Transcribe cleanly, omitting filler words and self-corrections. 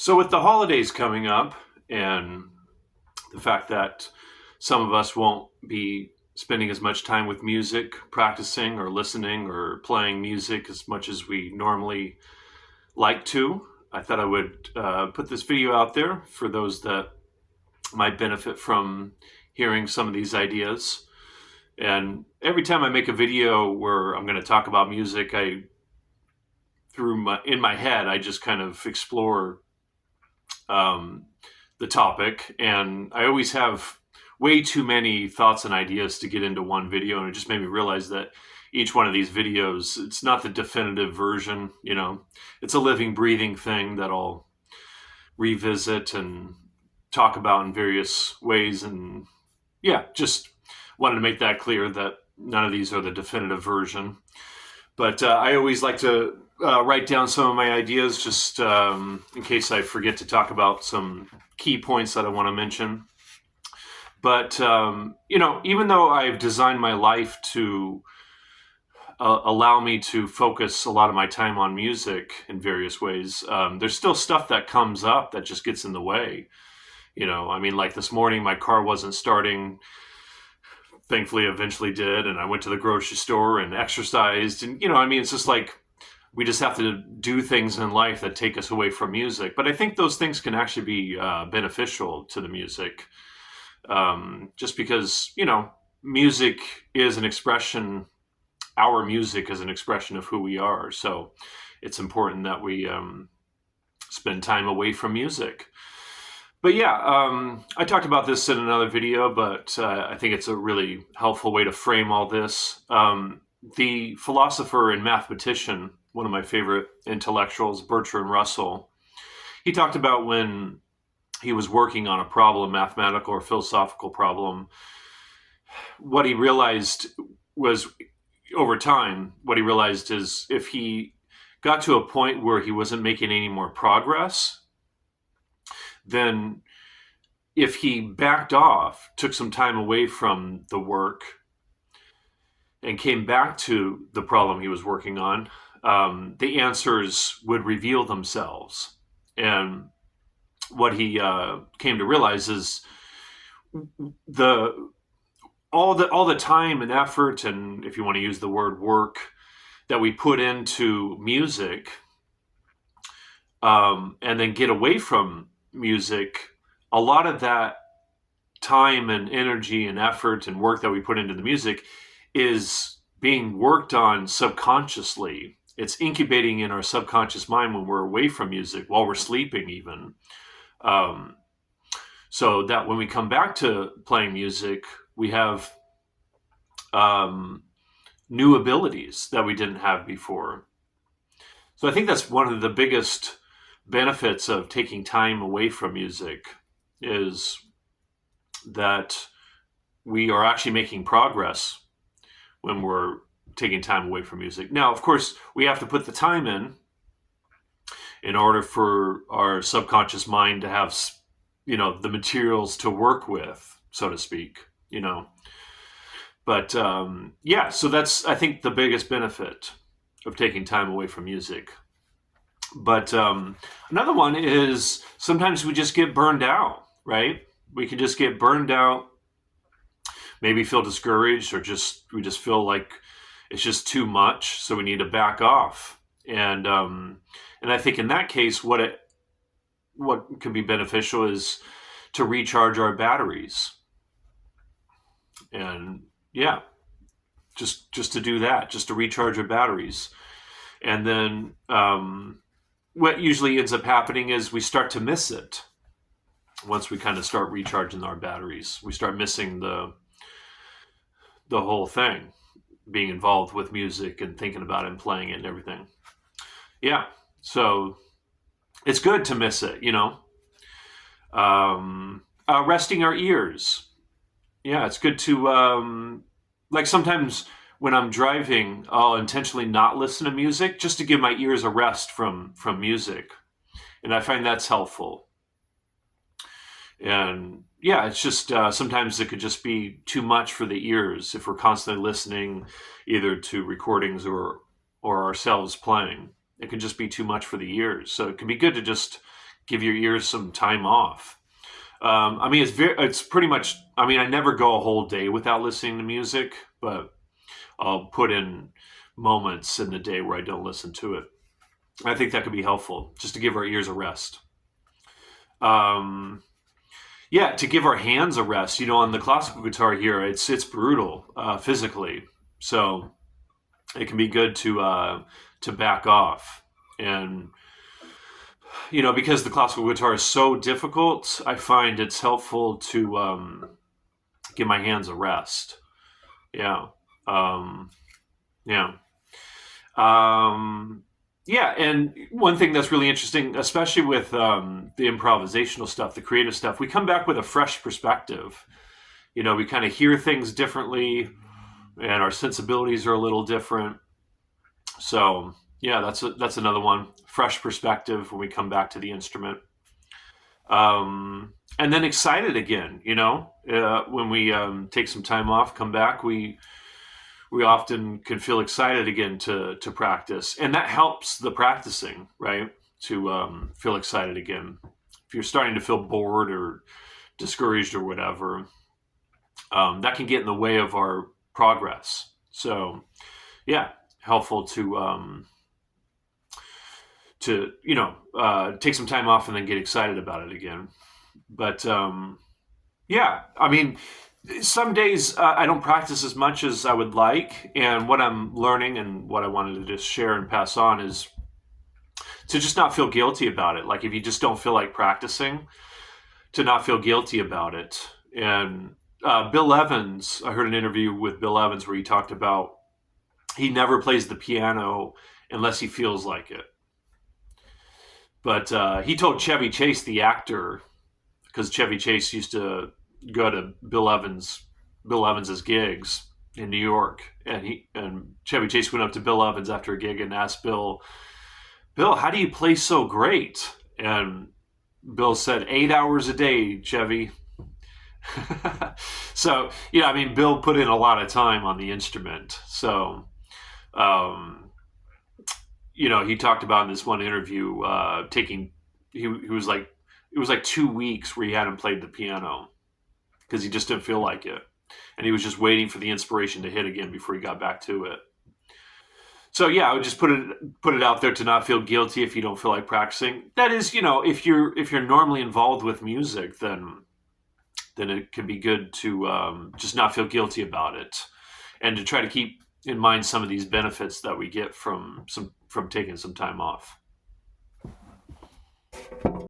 So, with the holidays coming up and the fact that some of us won't be spending as much time with music, practicing or listening or playing music as much as we normally like to, I thought I would put this video out there for those that might benefit from hearing some of these ideas. And every time I make a video where I'm going to talk about music, in my head, I just kind of explore um, the topic, and I always have way too many thoughts and ideas to get into one video, and it just made me realize that each one of these videos, it's not the definitive version. It's a living, breathing thing that I'll revisit and talk about in various ways. And yeah, just wanted to make that clear that none of these are the definitive version. But I always like to write down some of my ideas just in case I forget to talk about some key points that I want to mention. But, even though I've designed my life to allow me to focus a lot of my time on music in various ways, there's still stuff that comes up that just gets in the way. Like this morning, my car wasn't starting. Thankfully, eventually did. And I went to the grocery store and exercised. And, it's just like we just have to do things in life that take us away from music. But I think those things can actually be beneficial to the music. Just because, music is an expression, our music is an expression of who we are. So it's important that we spend time away from music. But yeah, I talked about this in another video, but I think it's a really helpful way to frame all this. The philosopher and mathematician, one of my favorite intellectuals, Bertrand Russell, he talked about when he was working on a problem, mathematical or philosophical problem, what he realized was, over time, what he realized is if he got to a point where he wasn't making any more progress, then if he backed off, took some time away from the work, and came back to the problem he was working on, the answers would reveal themselves. And what he came to realize is all the time and effort, and if you want to use the word work, that we put into music, and then get away from music, a lot of that time and energy and effort and work that we put into the music is being worked on subconsciously. It's incubating in our subconscious mind when we're away from music, while we're sleeping even. So that when we come back to playing music, we have new abilities that we didn't have before. So I think that's one of the biggest benefits of taking time away from music, is that we are actually making progress when we're taking time away from music. Now, of course, we have to put the time in order for our subconscious mind to have, the materials to work with, so to speak, But yeah, so that's, I think, the biggest benefit of taking time away from music. But another one is sometimes we just get burned out, right? We can just get burned out, maybe feel discouraged, or we just feel like it's just too much, so we need to back off. And I think in that case, what can be beneficial is to recharge our batteries. And yeah, just to do that, just to recharge our batteries. And then what usually ends up happening is we start to miss it. Once we kind of start recharging our batteries, we start missing the whole thing, being involved with music and thinking about it and playing it and everything. Yeah, so it's good to miss it, resting our ears. Yeah, it's good to, like sometimes when I'm driving, I'll intentionally not listen to music just to give my ears a rest from music. And I find that's helpful. And yeah, it's just sometimes it could just be too much for the ears if we're constantly listening either to recordings or ourselves playing. It can just be too much for the ears. So it can be good to just give your ears some time off. I mean, it's pretty much. I mean, I never go a whole day without listening to music, but I'll put in moments in the day where I don't listen to it. I think that could be helpful, just to give our ears a rest. Um, yeah, to give our hands a rest. On the classical guitar here, it's brutal physically, so it can be good to back off. And because the classical guitar is so difficult, I find it's helpful to give my hands a rest. Yeah. Um, yeah. Yeah, and one thing that's really interesting, especially with the improvisational stuff, the creative stuff, we come back with a fresh perspective. We kind of hear things differently, and our sensibilities are a little different. So yeah, that's another one. Fresh perspective when we come back to the instrument, and then excited again. When we take some time off, come back, we often can feel excited again to practice, and that helps the practicing, right? To feel excited again. If you're starting to feel bored or discouraged or whatever, that can get in the way of our progress. So, yeah, helpful to take some time off and then get excited about it again. But yeah, I mean, some days I don't practice as much as I would like, and what I'm learning and what I wanted to just share and pass on is to just not feel guilty about it. Like if you just don't feel like practicing, to not feel guilty about it. And Bill Evans, I heard an interview with Bill Evans where he talked about he never plays the piano unless he feels like it. But he told Chevy Chase, the actor, because Chevy Chase used to go to Bill Evans's gigs in New York, and Chevy Chase went up to Bill Evans after a gig and asked Bill, how do you play so great? And Bill said, 8 hours a day, Chevy. So, I mean, Bill put in a lot of time on the instrument. So, he talked about in this one interview, he was like, it was like 2 weeks where he hadn't played the piano because he just didn't feel like it. And he was just waiting for the inspiration to hit again before he got back to it. So yeah, I would just put it out there to not feel guilty if you don't feel like practicing. That is, if you're normally involved with music, then it can be good to just not feel guilty about it, and to try to keep in mind some of these benefits that we get from taking some time off.